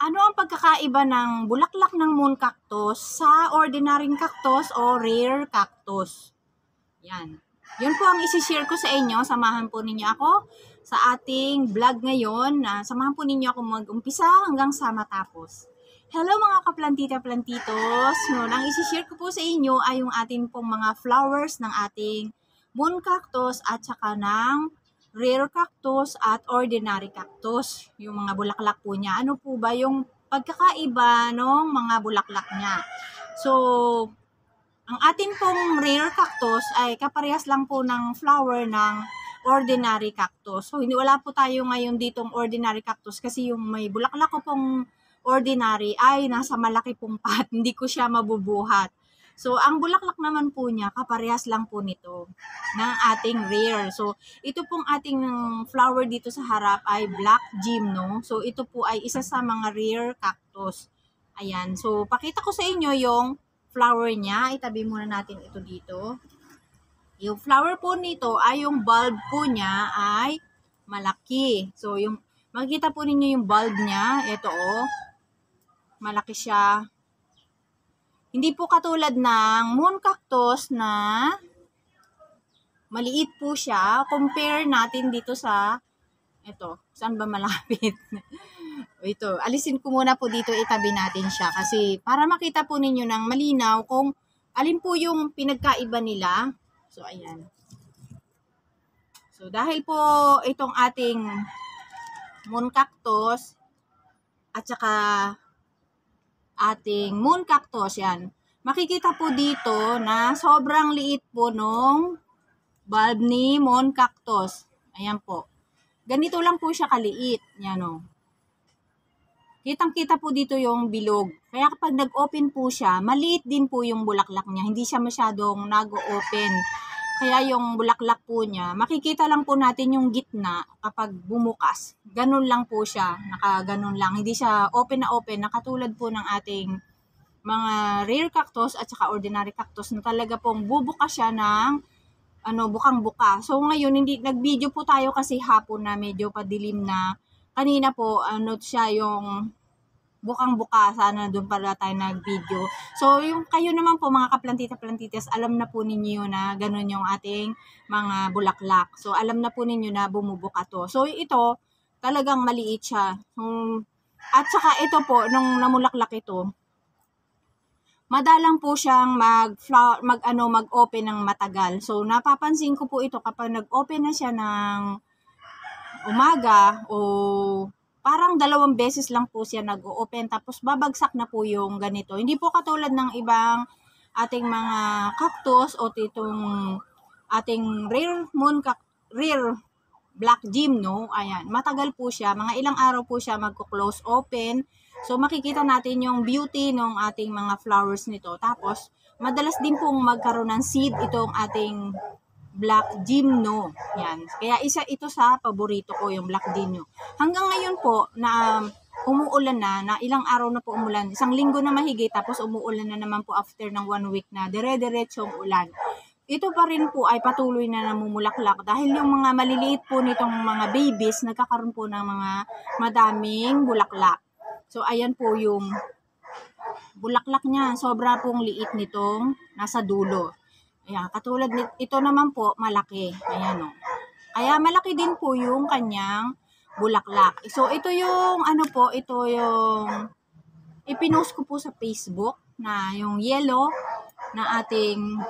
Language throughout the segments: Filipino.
Ano ang pagkakaiba ng bulaklak ng moon cactus sa ordinaryong cactus o rare cactus? Yan. Yun po ang isi-share ko sa inyo. Samahan po ninyo ako sa ating vlog ngayon. Samahan po ninyo ako mag-umpisa hanggang sa matapos. Hello mga kaplantita-plantitos. Noon, ang isi-share ko po sa inyo ay yung ating pong mga flowers ng ating moon cactus at saka ng rare cactus at ordinary cactus. Yung mga bulaklak po niya. Ano po ba yung pagkakaiba ng mga bulaklak niya? So, ang atin pong rare cactus ay kaparehas lang po ng flower ng ordinary cactus. So, wala po tayo ngayon ditong ordinary cactus kasi yung may bulaklak ko pong ordinary ay nasa malaki pong pot. Hindi ko siya mabubuhat. So, ang bulaklak naman po niya, kaparehas lang po nito ng ating rare. So, ito pong ating flower dito sa harap ay black gymno. So, ito po ay isa sa mga rare cactus. Ayan. So, pakita ko sa inyo yung flower niya. Itabi muna natin ito dito. Yung flower po nito ay yung bulb po niya ay malaki. So, yung makikita po ninyo yung bulb niya. Ito oh. Malaki siya. Hindi po katulad ng moon cactus na maliit po siya. Compare natin dito sa ito. Saan ba malapit? Ito. Alisin ko muna po dito. Itabi natin siya. Kasi para makita po ninyo ng malinaw kung alin po yung pinagkaiba nila. So, ayan. So, dahil po itong ating moon cactus at saka ating moon cactus, yan. Makikita po dito na sobrang liit po nung bulb ni moon cactus. Ayan po. Ganito lang po siya kaliit. Yan o. Kitang-kita po dito yung bilog. Kaya kapag nag-open po siya, maliit din po yung bulaklak niya. Hindi siya masyadong nag-open. Kaya yung bulaklak po niya, makikita lang po natin yung gitna kapag bumukas. Ganun lang po siya. Nakaganon lang. Hindi siya open na open. Nakatulad po ng ating mga rare cactus at saka ordinary cactus na talaga pong bubukas siya ng bukang-buka. So ngayon, nag-video po tayo kasi hapon na medyo padilim na. Kanina po, siya yung bukang-buka, sana doon pala tayo nag-video. So, yung kayo naman po mga kaplantita-plantitas, alam na po ninyo na ganun yung ating mga bulaklak. So, alam na po ninyo na bumubuka to. So, ito, talagang maliit siya. At saka ito po, nung namulaklak ito, madalang po siyang mag-open ng matagal. So, napapansin ko po ito kapag nag-open na siya ng umaga o parang 2 beses lang po siya nag-o-open tapos babagsak na po yung ganito. Hindi po katulad ng ibang ating mga cactus o itong ating rare black gymno. Ayan, matagal po siya. Mga ilang araw po siya magko-close open. So makikita natin yung beauty ng ating mga flowers nito. Tapos madalas din pong magkaroon ng seed itong ating black gymno. Yan. Kaya isa ito sa paborito ko, yung black gymno. Hanggang ngayon po, na umuulan na ilang araw na po umulan. 1 linggo na mahigit, tapos umuulan na naman po after ng 1 week na dire-diretsong ulan. Ito pa rin po ay patuloy na namumulaklak dahil yung mga maliliit po nitong mga babies, nagkakaroon po ng mga madaming bulaklak. So, ayan po yung bulaklak niya. Sobra pong liit nitong nasa dulo. Ayan, katulad ito naman po, malaki. Ayan o. Kaya malaki din po yung kanyang bulaklak. So, ito yung, ito yung ipinost ko po sa Facebook na yung yellow na ating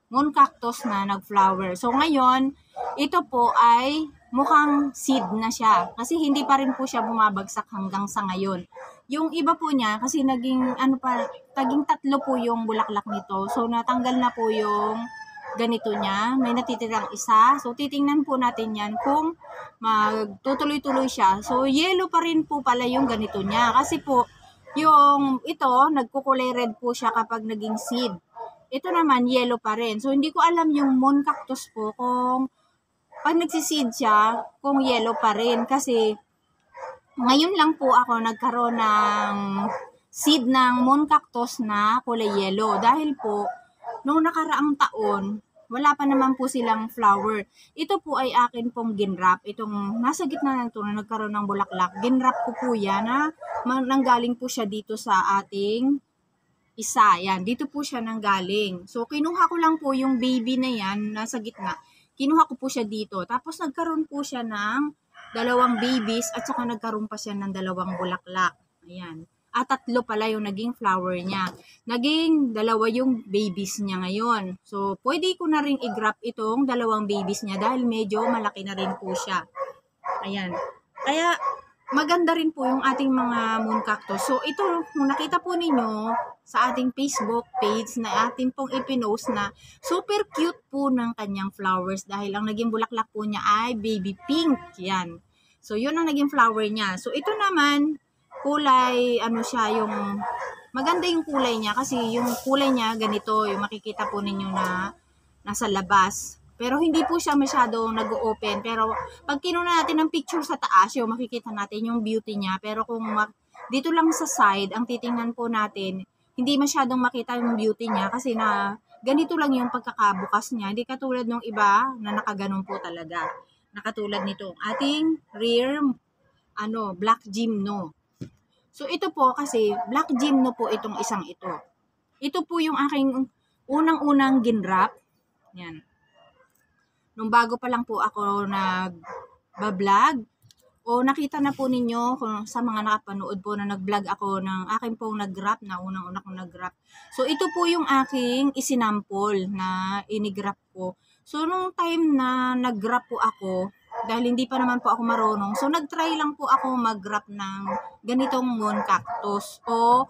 moon cactus na nag-flower. So, ngayon, ito po ay mukhang seed na siya. Kasi hindi pa rin po siya bumabagsak hanggang sa ngayon. Yung iba po niya, kasi naging 3 po yung bulaklak nito. So, natanggal na po yung ganito niya. May natitirang isa. So, titingnan po natin yan kung magtutuloy-tuloy siya. So, yellow pa rin po pala yung ganito niya. Kasi po, yung ito, nagkukulay red po siya kapag naging seed. Ito naman, yellow pa rin. So, hindi ko alam yung moon cactus po kung pag nagsiseed siya, kung yellow pa rin. Kasi, ngayon lang po ako nagkaroon ng seed ng moon cactus na kulay yellow. Dahil po, nung nakaraang taon, wala pa naman po silang flower. Ito po ay akin pong ginrap. Itong nasa gitna na ito na nagkaroon ng bulaklak. Ginrap ko po yan na nanggaling po siya dito sa ating isa. Yan, dito po siya nanggaling. So, kinuha ko lang po yung baby na yan, nasa gitna. Kinuha ko po siya dito. Tapos, nagkaroon po siya ng dalawang babies at saka nagkaroon pa siya ng dalawang bulaklak. Ayan. At 3 pala yung naging flower niya. Naging 2 yung babies niya ngayon. So, pwede ko na rin i-grab itong 2 babies niya dahil medyo malaki na rin po siya. Ayan. Kaya, maganda rin po yung ating mga moon cactus. So, ito, kung nakita po ninyo sa ating Facebook page na ating pong ipinost na super cute po ng kanyang flowers dahil ang naging bulaklak po niya ay baby pink. Yan. So, yun ang naging flower niya. So, ito naman, kulay, siya, yung maganda yung kulay niya kasi yung kulay niya ganito, yung makikita po ninyo na nasa labas. Pero hindi po siya masyadong nag-open. Pero pag kinuna natin ng picture sa taas, yung makikita natin yung beauty niya. Pero kung dito lang sa side, ang titingnan po natin, hindi masyadong makita yung beauty niya kasi na ganito lang yung pagkakabukas niya. Hindi katulad ng iba na nakaganon po talaga. Nakatulad nito, ating rare black gymno. So, ito po kasi, black gymno po itong isang ito. Ito po yung aking unang-unang ginrap. Yan. Nung bago pa lang po ako nag-vlog, o nakita na po ninyo kung sa mga nakapanood po na nag-vlog ako ng aking pong nag-grap na unang-una kong nag-grap. So, ito po yung aking isinample na inigrap ko. So, nung time na nag-grap po ako, dahil hindi pa naman po ako marunong, so nag-try lang po ako mag-grap ng ganitong moon cactus. O,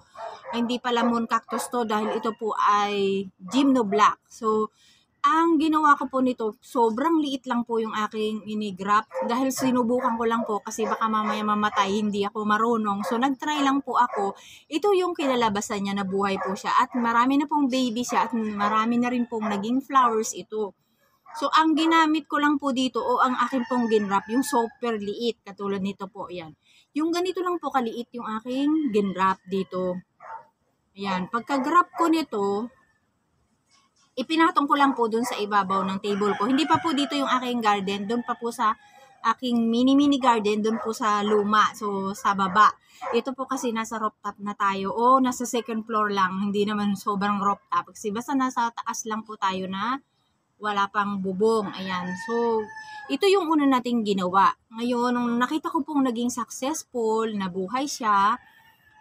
hindi pala moon cactus to dahil ito po ay gymno black. So, ang ginawa ko po nito, sobrang liit lang po yung aking inigrap dahil sinubukan ko lang po kasi baka mamaya mamatay, hindi ako marunong. So, nag-try lang po ako. Ito yung kinalabasan niya na buhay po siya at marami na pong baby siya at marami na rin pong naging flowers ito. So, ang ginamit ko lang po dito o ang akin pong ginrap, yung super liit, katulad nito po, yan. Yung ganito lang po kaliit yung aking ginrap dito. Ayan, pagka-grap ko nito, ipinatong ko lang po dun sa ibabaw ng table ko. Hindi pa po dito yung aking garden, dun pa po sa aking mini garden, dun po sa luma, so sa baba. Ito po kasi nasa rooftop na tayo o nasa second floor lang, hindi naman sobrang rooftop. Kasi basta nasa taas lang po tayo na wala pang bubong. Ayan. So, ito yung una nating ginawa. Ngayon, nung nakita ko pong naging successful, nabuhay siya,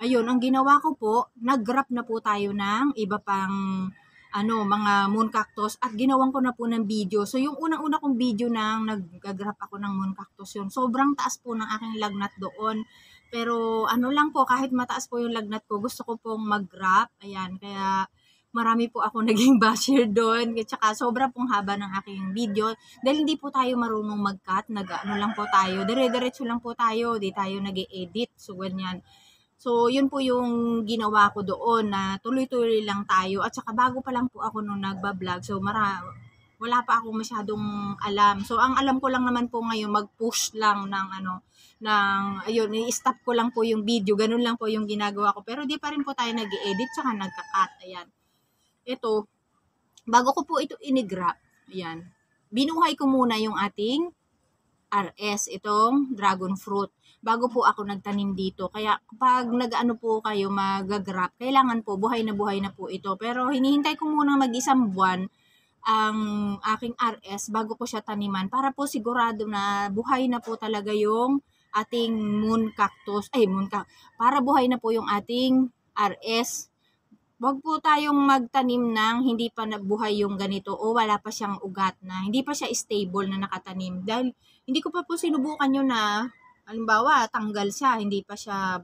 ayun, ang ginawa ko po, nag-grap na po tayo ng iba pang mga moon cactus at ginawan ko na po ng video. So, yung unang-una kong video nang nag-grap ako ng moon cactus yun, sobrang taas po ng aking lagnat doon. Pero, lang po, kahit mataas po yung lagnat ko, gusto ko pong mag-grap. Ayan, kaya marami po ako naging basher doon. At saka sobra pong haba ng aking video. Dahil hindi po tayo marunong mag-cut. Lang po tayo. Dire-diretso lang po tayo. Di tayo nag-e-edit. So, ganyan. So, yun po yung ginawa ko doon na tuloy-tuloy lang tayo. At saka bago pa lang po ako nung nagbablog. So, wala pa ako masyadong alam. So, ang alam ko lang naman po ngayon, mag-push lang ng ayun, i-stop ko lang po yung video. Ganun lang po yung ginagawa ko. Pero di pa rin po tayo nag-e-edit, saka nagka-cut. Ayan. Ito, bago ko po ito inigrap, ayan, binuhay ko muna yung ating RS, itong dragon fruit, bago po ako nagtanim dito. Kaya kapag nag-ano po kayo mag-grap, kailangan po buhay na po ito. Pero hinihintay ko muna mag-isang buwan ang aking RS bago ko siya taniman para po sigurado na buhay na po talaga yung ating moon cactus, para buhay na po yung ating RS. Wag po tayong magtanim ng hindi pa nabuhay yung ganito o wala pa siyang ugat na hindi pa siya stable na nakatanim. Dahil hindi ko pa po sinubukan yun na, halimbawa, tanggal siya, hindi pa siya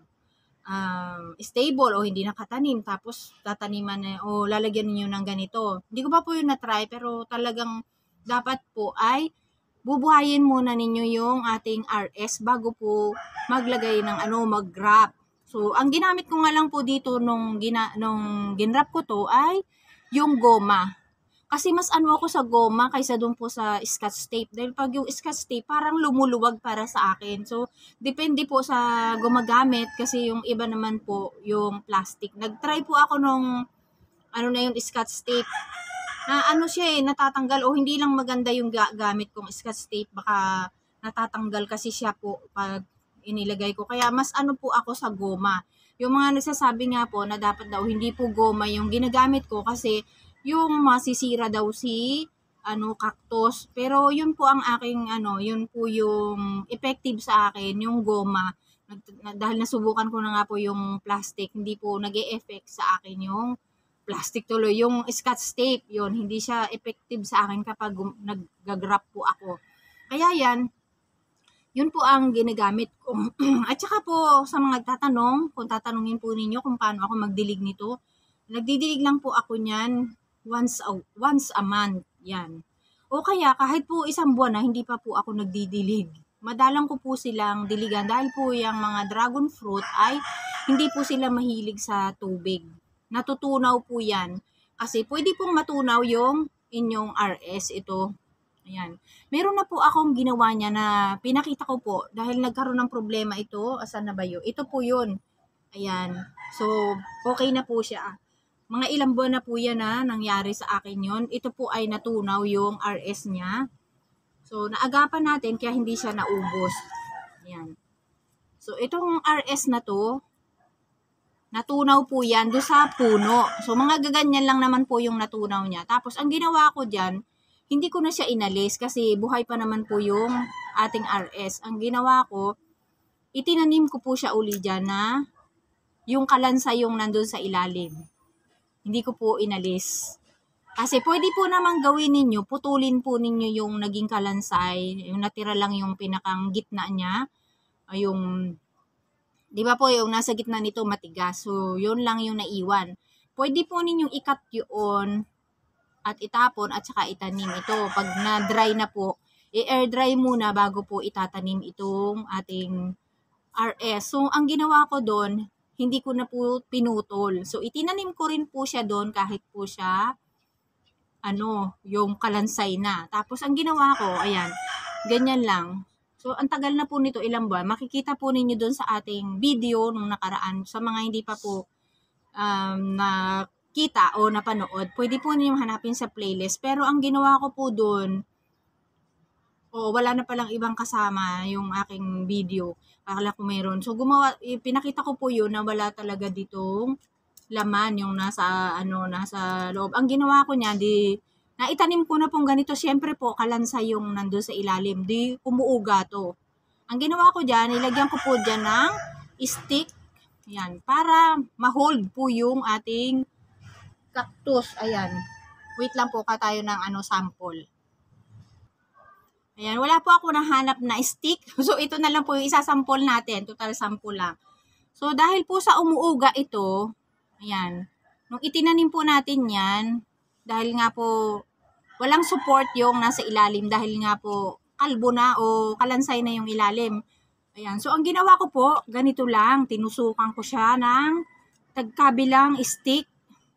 stable o hindi nakatanim. Tapos tataniman na o lalagyan niyo ng ganito. Hindi ko pa po yun na-try pero talagang dapat po ay bubuhayin muna ninyo yung ating RS bago po maglagay ng mag-grap. So, ang ginamit ko nga lang po dito nung ginrap ko to ay yung goma. Kasi mas ako sa goma kaysa dun po sa scotch tape. Dahil pag yung scotch tape parang lumuluwag para sa akin. So, depende po sa gumagamit kasi yung iba naman po yung plastic. Nag-try po ako nung yung scotch tape. ano siya natatanggal o hindi lang maganda yung gamit kong Scotch tape, baka natatanggal kasi siya po pag inilagay ko. Kaya mas ano po ako sa goma. Yung mga nagsasabi nga po na dapat daw hindi po goma yung ginagamit ko kasi yung masisira daw si cactus. Pero yun po ang aking yun po yung effective sa akin, yung goma. Dahil nasubukan ko na nga po yung plastic, hindi po nag-e-effect sa akin yung plastic tuloy. Yung Scotch tape, yun, hindi siya effective sa akin kapag nag-grab po ako. Kaya yun po ang ginagamit ko. At saka po sa mga tatanong, kung tatanungin po ninyo kung paano ako magdilig nito, nagdidilig lang po ako niyan once a month. Yan. O kaya kahit po isang buwan na hindi pa po ako nagdidilig, madalang ko po silang diligan dahil po yung mga dragon fruit ay hindi po sila mahilig sa tubig. Natutunaw po yan. Kasi pwede pong matunaw yung inyong RS ito. Ayan. Meron na po akong ginawa niya na pinakita ko po dahil nagkaroon ng problema ito. Asan na ba yun? Ito po yun. Ayan. So, okay na po siya. Mga ilang buwan na po yan na nangyari sa akin yun. Ito po ay natunaw yung RS niya. So, naagapan natin kaya hindi siya naubos. Ayan. So, itong RS na to, natunaw po yan doon sa puno. So, mga gaganyan lang naman po yung natunaw niya. Tapos, ang ginawa ko dyan, hindi ko na siya inalis kasi buhay pa naman po yung ating RS. Ang ginawa ko, itinanim ko po siya uli dyan na yung kalansay yung nandun sa ilalim. Hindi ko po inalis. Kasi pwede po naman gawin ninyo, putulin po ninyo yung naging kalansay, yung natira lang yung pinakang gitna niya, yung, di ba po yung nasa gitna nito matigas, so yun lang yung naiwan. Pwede po ninyong ikat yun, at itapon at saka itanim ito. Pag na-dry na po, i-air dry muna bago po itatanim itong ating RS. So, ang ginawa ko doon, hindi ko na po pinutol. So, itinanim ko rin po siya doon kahit po siya, yung kalansay na. Tapos, ang ginawa ko, ayan, ganyan lang. So, ang tagal na po nito, ilang buwan. Makikita po ninyo doon sa ating video nung nakaraan. Sa mga hindi pa po nakita o napanood, pwede po niyo hanapin sa playlist. Pero ang ginawa ko po doon, wala na palang ibang kasama yung aking video. Akala ko meron. So, pinakita ko po yun na wala talaga ditong laman yung nasa loob. Ang ginawa ko niya, naitanim ko na pong ganito. Siyempre po, kalansa yung nandun sa ilalim. Di umuuga to. Ang ginawa ko dyan, ilagyan ko po dyan ng stick. Yan, para ma-hold po yung ating cactus. Ayan. Wait lang po tayo ng sample. Ayan, wala po ako nahanap na stick. So, ito na lang po yung isasample natin. Total sample lang. So, dahil po sa umuuga ito, ayan, nung itinanim po natin yan, dahil nga po, walang support yung nasa ilalim, dahil nga po, kalbo na o kalansay na yung ilalim. Ayan, so ang ginawa ko po, ganito lang, tinusukan ko siya ng tagkabilang stick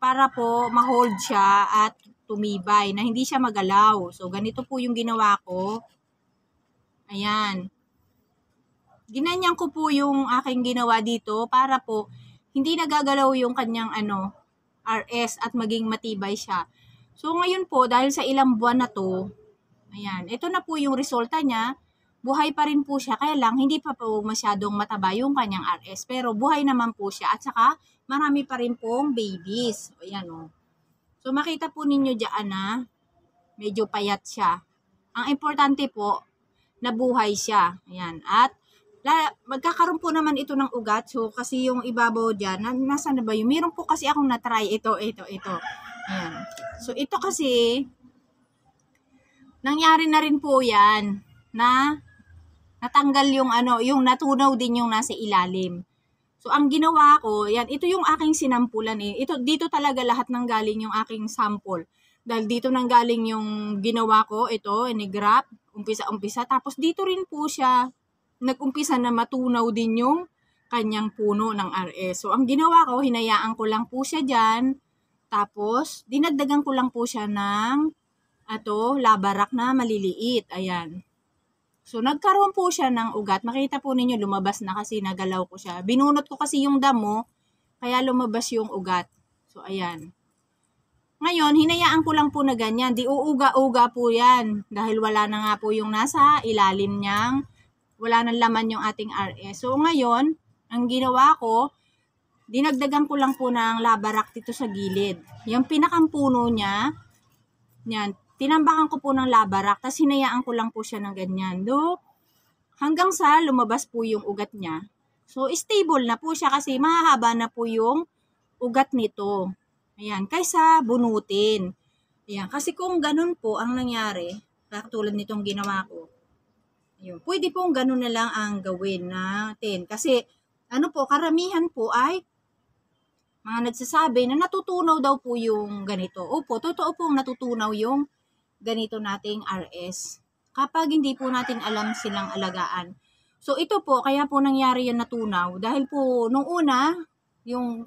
para po ma-hold siya at tumibay, na hindi siya magalaw. So, ganito po yung ginawa ko. Ayan. Ginanyan ko po yung aking ginawa dito para po hindi nagagalaw yung kanyang RS at maging matibay siya. So, ngayon po, dahil sa ilang buwan na to, ayan, ito na po yung resulta niya. Buhay pa rin po siya, kaya lang hindi pa po masyadong mataba yung kanyang RS. Pero buhay naman po siya at saka marami pa rin pong babies. Ayan o. So makita po ninyo dyan na medyo payat siya. Ang importante po, nabuhay siya. Ayan. At magkakaroon po naman ito ng ugat. So kasi yung ibabaw dyan, nasa na ba yun? Meron po kasi akong na-try. Ito. Ayan. So ito kasi, nangyari na rin po yan na natanggal yung natunaw din yung nasa ilalim. So, ang ginawa ko, yan, ito yung aking sinampulan dito talaga lahat nang galing yung aking sample. Dahil dito nang galing yung ginawa ko, ito, inigrap, umpisa. Tapos dito rin po siya, nag-umpisa na matunaw din yung kanyang puno ng RS. So, ang ginawa ko, hinayaan ko lang po siya dyan. Tapos, dinagdagan ko lang po siya ng, labarak na maliliit. Ayan. So, nagkaroon po siya ng ugat. Makita po ninyo, lumabas na kasi nagalaw ko siya. Binunot ko kasi yung damo, kaya lumabas yung ugat. So, ayan. Ngayon, hinayaan ko lang po na ganyan. Di uuga-uga po yan. Dahil wala na nga po yung nasa ilalim niyang, wala nang laman yung ating RS. So, ngayon, ang ginawa ko, dinagdagan ko lang po ng labarak dito sa gilid. Yung pinakampuno niya, yan, tinambakan ko po ng labarak, tapos hinayaan ko lang po siya ng ganyan. Hanggang sa lumabas po yung ugat niya. So, stable na po siya kasi mahahaba na po yung ugat nito. Ayan, kaysa bunutin. Ayan, kasi kung ganun po ang nangyari, katulad nitong ginawa ko, ayun, pwede pong ganun na lang ang gawin natin. Kasi, karamihan po ay mga nagsasabi na natutunaw daw po yung ganito. Opo, totoo pong natutunaw yung ganito nating RS. Kapag hindi po natin alam silang alagaan. So, ito po, kaya po nangyari yung natunaw. Dahil po, nung una,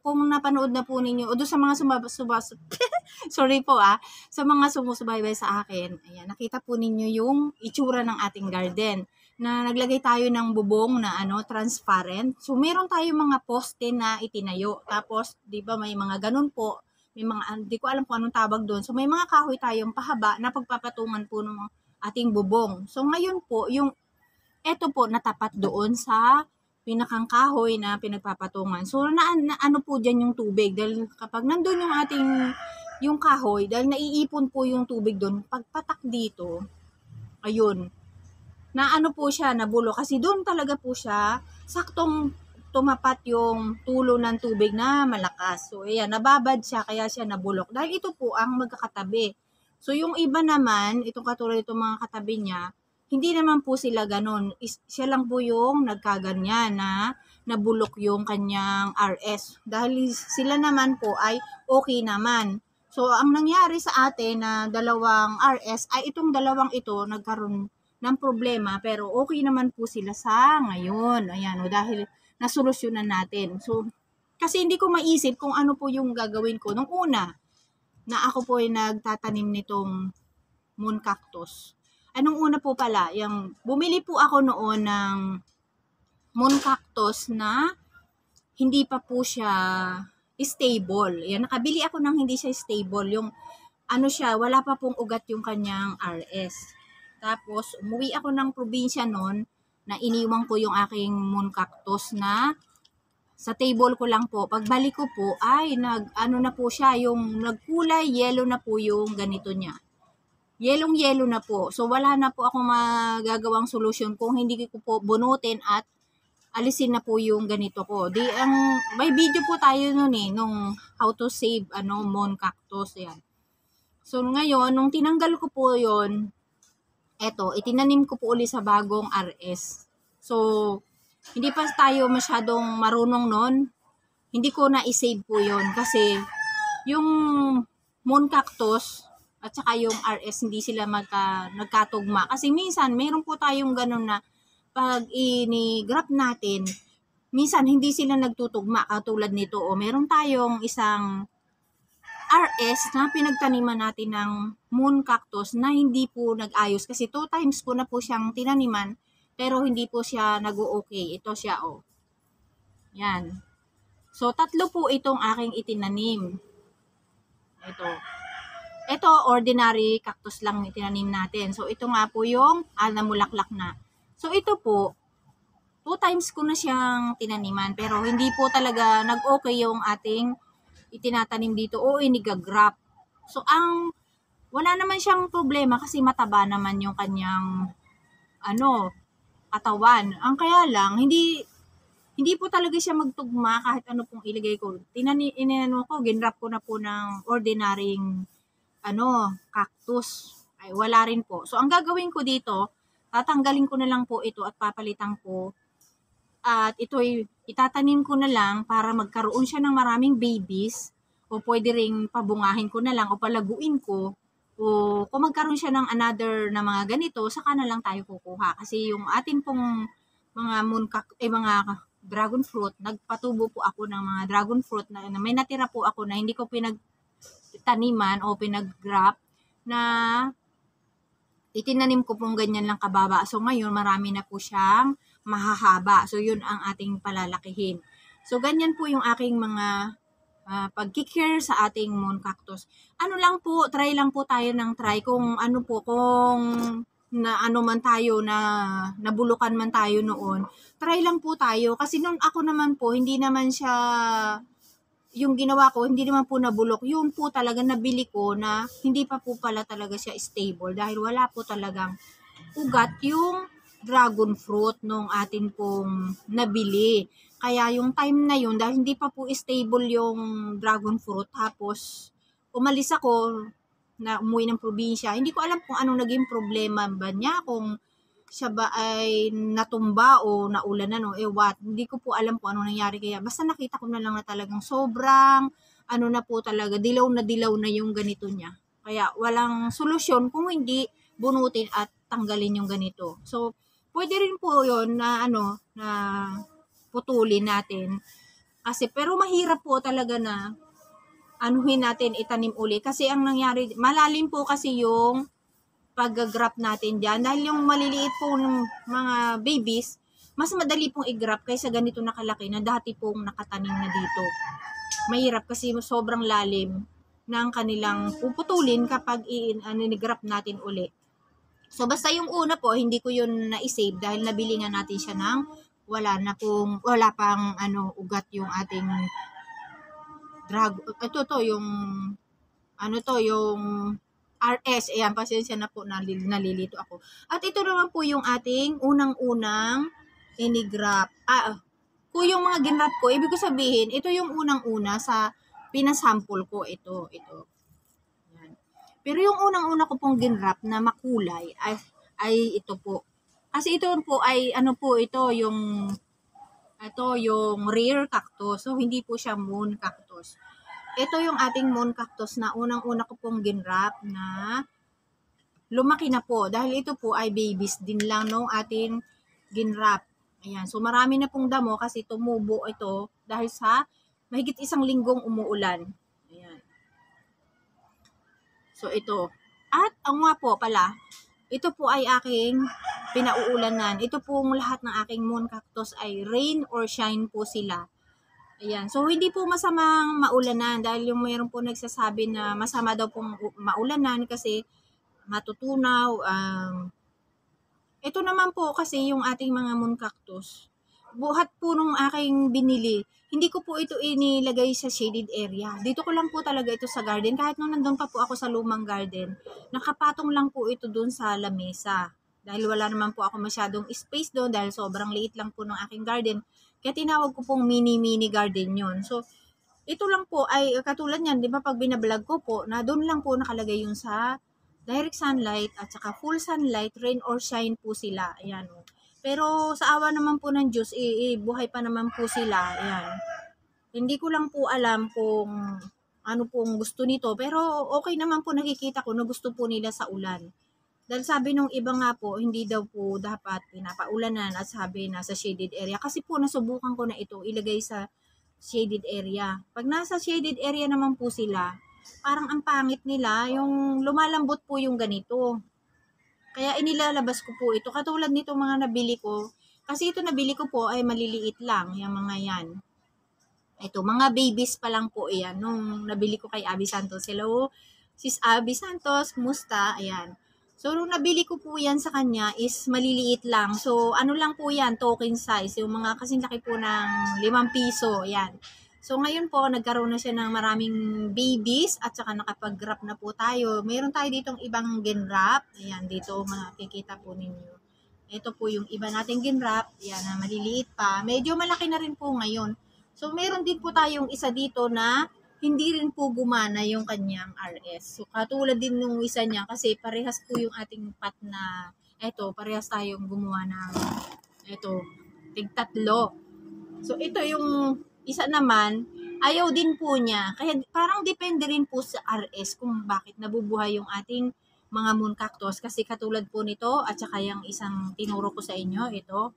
kung napanood na po ninyo, o doon sa mga sorry po sa mga sumusubaybay sa akin, ayan, nakita po ninyo yung itsura ng ating garden, na naglagay tayo ng bubong na transparent. So, meron tayo mga poste na itinayo. Tapos, di ba may mga ganun po, may mga, di ko alam kung anong tawag doon. So, may mga kahoy tayong pahaba na pagpapatungan po ng ating bubong. So, ngayon po, eto po natapat doon sa pinakang kahoy na pinagpapatungan. So, ano po dyan yung tubig. Dahil kapag nandun yung kahoy, dahil naiipon po yung tubig doon, pagpatak dito, ayun, na po siya, nabulo. Kasi doon talaga po siya, saktong tumapat yung tulo ng tubig na malakas. So, ayan, nababad siya, kaya siya nabulok. Dahil ito po ang magkakatabi. So, yung iba naman, itong katulad itong mga katabi niya, hindi naman po sila ganun. Siya lang po yung nagkaganyan na nabulok yung kanyang RS. Dahil sila naman po ay okay naman. So, ang nangyari sa atin na dalawang RS ay itong dalawang ito nagkaroon ng problema. Pero okay naman po sila sa ngayon. Ayan, dahil nasolusyonan natin. So, kasi hindi ko maisip kung ano po yung gagawin ko nung una na ako po ay nagtatanim nitong moon cactus. Anong una po pala, bumili po ako noon ng moon cactus na hindi pa po siya stable. Yan, nakabili ako ng hindi siya stable. Yung wala pa pong ugat yung kanyang RS. Tapos, umuwi ako ng probinsya noon na iniwang ko yung aking moon cactus na sa table ko lang po. Pagbalik ko po, ay na po siya, yung nagkulay, yellow na po yung ganito niya. Yellow na po. So, wala na po akong magagawang solusyon kung hindi ko po bunutin at alisin na po yung ganito ko. May video po tayo nun nung how to save, moon cactus, yan. So, ngayon, nung tinanggal ko po yon, itinanim ko po uli sa bagong RS. So, hindi pa tayo masyadong marunong nun. Hindi ko na-save po yon kasi yung moon cactus, at saka yung RS, hindi sila nagkatugma. Kasi minsan, meron po tayong ganun na pag ini-graph natin, minsan hindi sila nagtutugma katulad nito. O meron tayong isang RS na pinagtaniman natin ng moon cactus na hindi po nag-ayos. Kasi 2 times ko na po siyang tinaniman, pero hindi po siya nag-o-okay. Ito siya, Yan. So, 3 po itong aking itinanim. Ito, ordinary cactus lang itinanim natin. So, ito nga po yung namulaklak na. So, ito po, 2 times ko na siyang tinaniman. Pero, hindi po talaga nag-okay yung ating itinatanim dito o inigagrap. So, wala naman siyang problema kasi mataba naman yung kanyang, katawan. Ang kaya lang, hindi po talaga siya magtugma kahit ano pong ilagay ko. Ginrap ko na po ng ordinary cactus. Ay, wala rin po. So, ang gagawin ko dito, tatanggalin ko na lang po ito at papalitan ko. At ito'y itatanim ko na lang para magkaroon siya ng maraming babies. O pwede ring pabungahin ko na lang o palaguin ko. O kung magkaroon siya ng another na mga ganito, saka na lang tayo kukuha. Kasi yung atin pong mga mga dragon fruit, nagpatubo po ako ng mga dragon fruit na may natira po ako na hindi ko pinagtaniman o pinag-grap na itinanim ko pong ganyan lang kababa. So, ngayon, marami na po siyang mahahaba. So, yun ang ating palalakihin. So, ganyan po yung aking mga pag-care sa ating moon cactus. Ano lang po, try lang po tayo ng try kung ano po, kung na ano man tayo, na nabulukan man tayo noon, try lang po tayo. Kasi nung ako naman po, hindi naman siya, yung ginawa ko, hindi naman po nabulok. Yun po talaga nabili ko na hindi pa po pala talaga siya stable dahil wala po talagang ugat yung dragon fruit nung atin pong nabili. Kaya yung time na yun, dahil hindi pa po stable yung dragon fruit, tapos umalis ako na umuwi ng probinsya, hindi ko alam kung anong naging problema ba niya, kung siya ba ay natumba o naulanan o what. Hindi ko po alam kung anong nangyari, kaya basta nakita ko na lang na talagang sobrang ano na po talaga, dilaw na yung ganito niya. Kaya walang solusyon kung hindi bunutin at tanggalin yung ganito. So, pwede rin po yon na na putulin natin. Kasi, pero mahirap po talaga na anuhin natin, itanim uli. Kasi ang nangyari, malalim po kasi yung pag-grap natin dyan. Dahil yung maliliit po ng mga babies, mas madali pong i-grap kaysa ganito nakalaki na dati pong nakatanim na dito. Mahirap kasi sobrang lalim ng kanilang puputulin kapag i-grap natin uli. So, basta yung una po, hindi ko yun na-save dahil nabili nga natin siya ng wala pang ugat yung ating yung yung RS. Ayan, pasensya na po, nalilito ako. At ito naman po yung ating unang-unang inigrap. Kung yung mga ginrap ko, ibig ko sabihin, ito yung unang-una sa pinasample ko. Ito. Ayan. Pero yung unang-una ko pong ginrap na makulay ay ito po. Kasi ito po ay yung rare cactus. So, hindi po siya moon cactus. Ito yung ating moon cactus na unang-una ko pong ginrap na lumaki na po. Dahil ito po ay babies din lang nung ating ginrap. Ayan. So, marami na pong damo kasi tumubo ito dahil sa mahigit 1 linggong umuulan. Ayan. So, ito. At ang nga po pala, ito po ay aking pinauulanan. Ito pong lahat ng aking moon cactus ay rain or shine po sila. Ayan. So, hindi po masamang maulanan dahil yung mayroon po nagsasabi na masama daw pong maulanan kasi matutunaw. Ito naman po kasi yung ating mga moon cactus. Buhat po nung aking binili, hindi ko po ito inilagay sa shaded area. Dito ko lang po talaga ito sa garden. Kahit nung nandun pa po ako sa lumang garden, nakapatong lang po ito dun sa lamesa. Dahil wala naman po ako masyadong space doon dahil sobrang liit lang po ng aking garden. Kaya tinawag ko pong mini garden yon. So, ito lang po ay katulad niyan, di ba pag binablog ko po, na doon lang po nakalagay yung sa direct sunlight at saka full sunlight, rain or shine po sila. Ayan o. Pero sa awa naman po ng Diyos, buhay pa naman po sila. Ayan. Hindi ko lang po alam kung ano pong gusto nito. Pero okay naman po, nakikita ko na gusto po nila sa ulan. Dahil sabi nung iba nga po, hindi daw po dapat pinapaulanan at sabi nasa shaded area. Kasi po nasubukan ko na ito ilagay sa shaded area. Pag nasa shaded area naman po sila, parang ang pangit nila, yung lumalambot po yung ganito. Kaya inilalabas ko po ito. Katulad nito mga nabili ko. Kasi ito nabili ko po ay maliliit lang, yung mga yan. Ito, mga babies pa lang po yan. Nung nabili ko kay Abby Santos. Hello, Sis Abby Santos, kumusta? Ayan. So, nung nabili ko po yan sa kanya is maliliit lang. So, ano lang po yan, token size. Yung mga kasing laki po ng 5 piso. Ayan. So, ngayon po, nagkaroon na siya ng maraming babies at saka nakapag-wrap na po tayo. Meron tayo ditong ibang ginwrap. Ayan, dito makikita po ninyo. Ito po yung iba nating ginwrap. Ayan, na maliliit pa. Medyo malaki na rin po ngayon. So, meron din po tayong isa dito na hindi rin po gumana yung kanyang RS. So, katulad din nung isa niya kasi parehas po yung ating pot na parehas tayong gumawa ng tig-tatlo. So, ito yung isa naman, ayaw din po niya. Kaya parang depende rin po sa RS kung bakit nabubuhay yung ating mga moon cactus. Kasi katulad po nito at saka yung isang tinuro ko sa inyo, ito,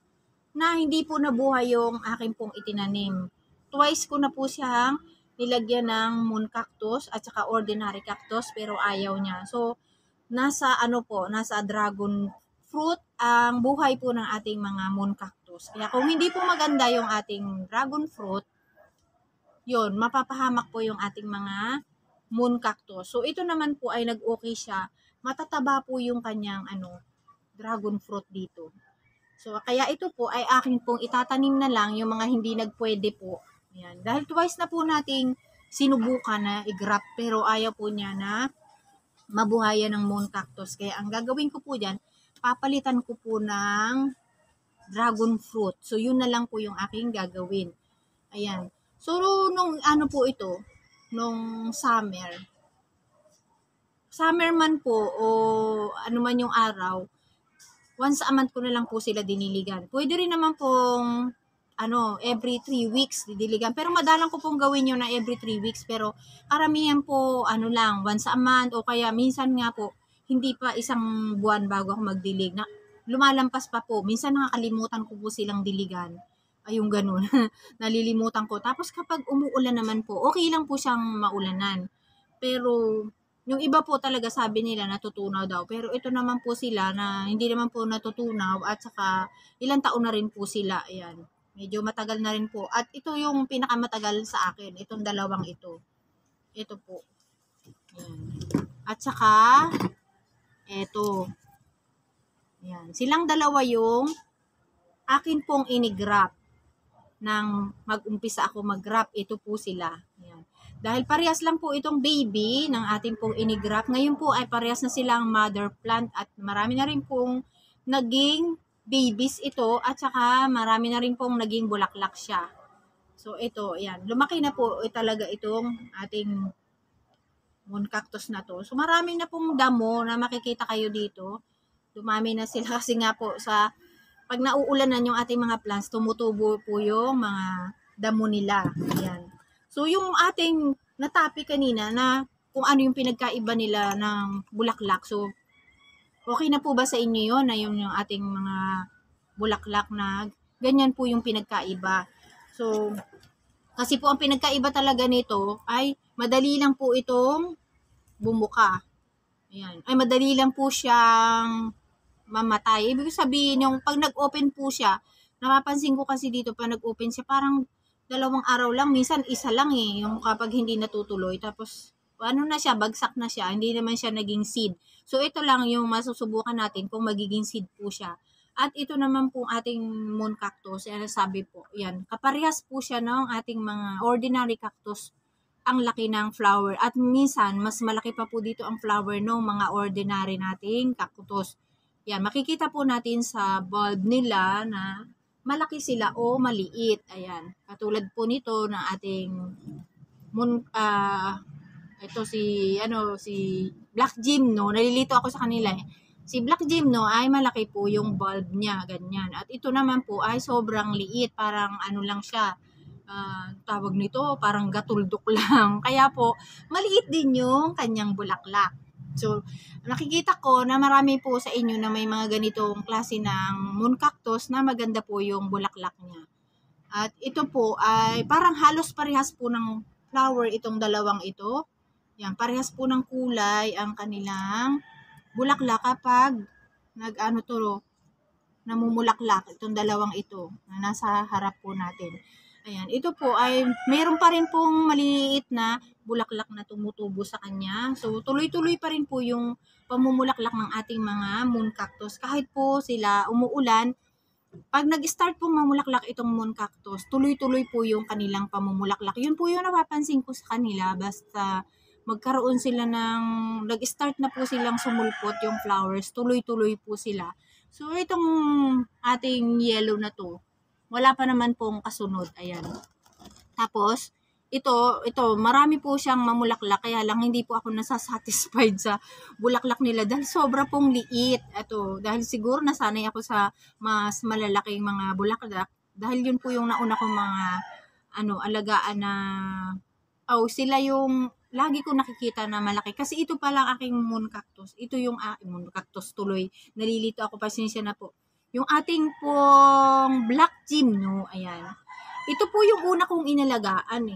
na hindi po nabuhay yung aking pong itinanim. Twice ko na po siyang nilagyan ng moon cactus at saka ordinary cactus pero ayaw niya. So, nasa dragon fruit ang buhay po ng ating mga moon cactus. Kaya kung hindi po maganda yung ating dragon fruit, yun, mapapahamak po yung ating mga moon cactus. So, ito naman po ay nag-okay siya. Matataba po yung kanyang dragon fruit dito. So, kaya ito po ay akin pong itatanim na lang yung mga hindi nagpwede po. Ayan. Dahil twice na po nating sinubukan na i-graft pero ayaw po niya na mabuhayan ng moon cactus. Kaya ang gagawin ko po dyan, papalitan ko po ng dragon fruit. So, yun na lang po yung aking gagawin. Ayan. So, nung po ito, nung summer man po o ano man yung araw, once a month ko na lang po sila diniligan. Pwede rin naman pong every 3 weeks didiligan. Pero madalang ko pong gawin yun na every 3 weeks. Pero karamihan po, lang, once a month o kaya minsan nga po, hindi pa isang buwan bago ako magdilig. Lumalampas pa po. Minsan nakakalimutan ko po silang diligan. Ay, yung ganun. Nalilimutan ko. Tapos kapag umuulan naman po, okay lang po siyang maulanan. Pero yung iba po talaga sabi nila natutunaw daw. Pero ito naman po sila na hindi naman po natutunaw at saka ilang taon na rin po sila. Ayan. Medyo matagal na rin po. At ito yung pinakamatagal sa akin. Itong dalawang ito. Ito po. Ayan. At saka ito. Ayan. Silang dalawa yung akin pong inigrap. Nang mag-umpisa ako mag-grap, ito po sila. Ayan. Dahil parehas lang po itong baby ng ating pong inigrap. Ngayon po ay parehas na silang mother plant at marami na rin pong naging babies ito at saka marami na rin pong naging bulaklak siya. So ito, ayan. Lumaki na po talaga itong ating moon cactus na to. So marami na pong damo na makikita kayo dito. Dumami na sila kasi nga po sa pag nauulanan yung ating mga plants, tumutubo po yung mga damo nila. Ayan. So, yung ating natapi kanina na kung ano yung pinagkaiba nila ng bulaklak. So, okay na po ba sa inyo yun na yung ating mga bulaklak na ganyan po yung pinagkaiba. So, kasi po ang pinagkaiba talaga nito ay madali lang po itong bumuka. Ayan. Ay madali lang po siyang mamatay. Ibig sabihin, yung pag nag-open po siya, napapansin ko kasi dito, pag nag-open siya, parang 2 araw lang, minsan isa lang yung kapag hindi natutuloy. Tapos, na siya, bagsak na siya, hindi naman siya naging seed. So, ito lang yung masusubukan natin kung magiging seed po siya. At ito naman po ating moon cactus, sabi po, yan, kaparehas po siya ng ating mga ordinary cactus, ang laki ng flower. At minsan, mas malaki pa po dito ang flower ng mga ordinary nating cactus. Yan, makikita po natin sa bulb nila na malaki sila o maliit. Ayan, katulad po nito ng ating ito si Black Gymno, nalilito ako sa kanila eh. Si Black Gymno ay malaki po yung bulb niya, ganyan. At ito naman po ay sobrang liit, parang lang siya. Tawag nito, parang gatuldok lang. Kaya po, maliit din yung kanyang bulaklak. So, nakikita ko na marami po sa inyo na may mga ganitong klase ng moon cactus na maganda po yung bulaklak niya. At ito po ay parang halos parehas po ng flower itong dalawang ito. Yan, parehas po ng kulay ang kanilang bulaklak kapag namumulaklak itong dalawang ito na nasa harap po natin. Ayan, ito po ay mayroon pa rin pong maliliit na bulaklak na tumutubo sa kanya. So, tuloy-tuloy pa rin po yung pamumulaklak ng ating mga moon cactus. Kahit po sila umuulan, pag nag-start pong mamulaklak itong moon cactus, tuloy-tuloy po yung kanilang pamumulaklak. Yun po yung napapansin ko sa kanila. Basta magkaroon sila nag-start na po silang sumulpot yung flowers, tuloy-tuloy po sila. So, itong ating yellow na to, wala pa naman pong kasunod. Ayan. Tapos, ito, marami po siyang mamulaklak. Kaya lang, hindi po ako nasasatisfied sa bulaklak nila dahil sobra pong liit. Ito, dahil siguro nasanay ako sa mas malalaking mga bulaklak. Dahil yun po yung nauna kong mga, alagaan na, sila yung lagi ko nakikita na malaki. Kasi ito pa lang aking moon cactus. Ito yung moon cactus tuloy. Nalilito ako, pasensya na po. Yung ating pong Black Gymno, ayan. Ito po yung una kong inalagaan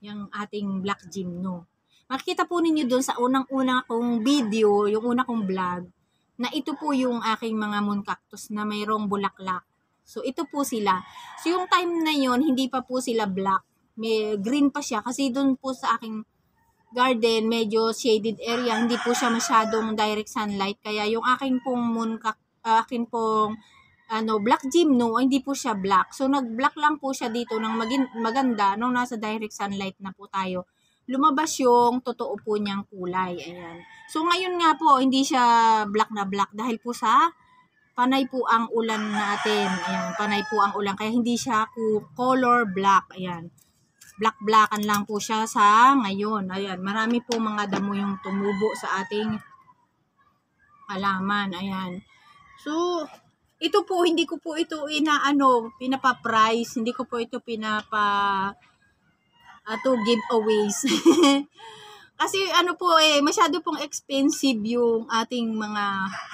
yung ating Black Gymno. Makikita po ninyo doon sa unang-una kong video, yung una kong vlog, na ito po yung aking mga moon cactus na mayroong bulaklak. So, ito po sila. So, yung time na yon hindi pa po sila black. may green pa siya kasi doon po sa aking garden, medyo shaded area, hindi po siya masyadong direct sunlight. Kaya yung aking pong akin pong black gymno, hindi po siya black. So, nag-black lang po siya dito ng maganda nung nasa direct sunlight na po tayo. Lumabas yung totoo po niyang kulay. Ayan. So, ngayon nga po, hindi siya black na black dahil po sa panay po ang ulan natin. Ayan, panay po ang ulan. Kaya hindi siya color black. Ayan. Black-blackan lang po siya sa ngayon. Ayan, marami po mga damo yung tumubo sa ating halaman. Ayan. So, ito po, hindi ko po ito pinapa-price. Hindi ko po ito giveaways. Kasi masyado pong expensive yung ating mga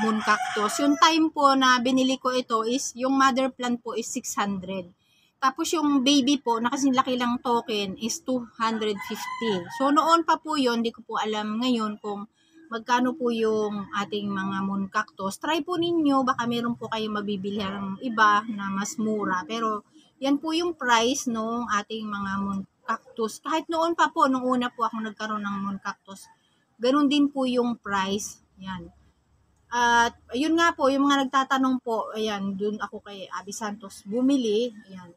moon cactus. Yung time po na binili ko ito is, yung mother plant po is 600. Tapos yung baby po, na kasing laki lang token, is 250. So noon pa po yun, hindi ko po alam ngayon kung magkano po yung ating mga moon cactus. Try po ninyo, baka meron po kayong mabibili ng iba na mas mura. Pero yan po yung price ng ating mga moon cactus. Kahit noon pa po, nung una po ako nagkaroon ng moon cactus, ganun din po yung price. Yan. At yun nga po, yung mga nagtatanong po, ayan, dun ako kay Abby Santos bumili. Ayan.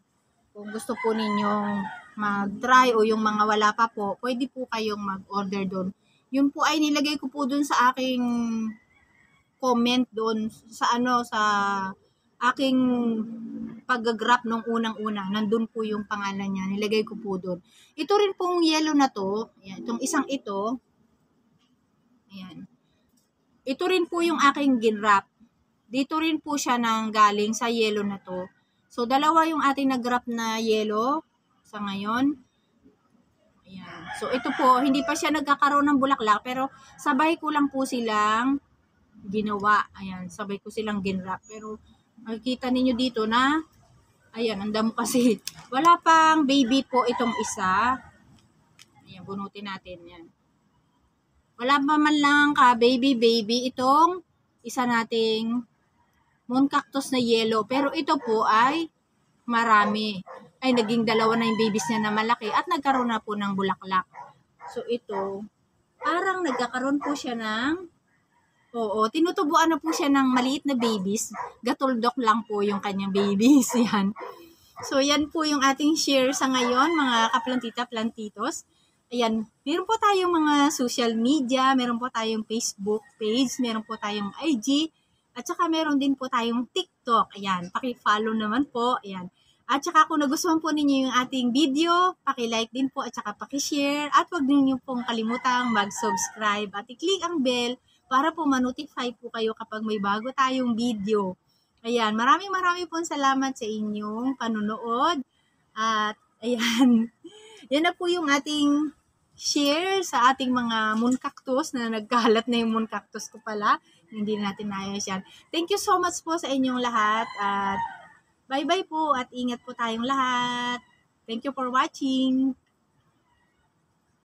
Kung gusto po ninyong mag-try o yung mga wala pa po, pwede po kayong mag-order doon. Yun po ay nilagay ko po doon sa aking comment doon sa sa aking pag-graph nung unang-una. Nandun po yung pangalan niya. Nilagay ko po doon. Ito rin pong yellow na to. Ayan, itong isang ito. Ayan. Ito rin po yung aking ginrap. Dito rin po siya nang galing sa yellow na to. So, dalawa yung ating nag-wrap na yellow sa ngayon. Ayan. So, ito po, hindi pa siya nagkakaroon ng bulaklak, pero sabay ko lang po silang ginawa. Ayan, sabay ko silang ginwrap. Pero, makikita ninyo dito na, ayan, ang damo kasi. Wala pang baby po itong isa. Ayan, bunutin natin. Yan. Wala pa man lang baby itong isa nating moon cactus na yellow. Pero ito po ay marami. Ay, naging dalawa na yung babies niya na malaki at nagkaroon na po ng bulaklak. So, ito, parang nagkakaroon po siya tinutubuan na po siya ng maliit na babies. Gatuldok lang po yung kanyang babies. Yan. So, yan po yung ating share sa ngayon, mga kaplantita-plantitos. Ayan, meron po tayong mga social media, meron po tayong Facebook page, meron po tayong IG, at saka meron din po tayong TikTok. Ayan, paki-follow naman po. Ayan. At saka kung nagustuhan po ninyo yung ating video, paki-like din po at saka paki-share. At huwag ninyo pong kalimutang mag-subscribe at i-click ang bell para po ma-notify po kayo kapag may bago tayong video. Ayan, maraming pong salamat sa inyong panunood. At ayan, yan na po yung ating share sa ating mga moon cactus na nagkalat na yung moon cactus ko pala. Hindi natin naayos yan. Thank you so much po sa inyong lahat at bye-bye po at ingat po tayong lahat. Thank you for watching.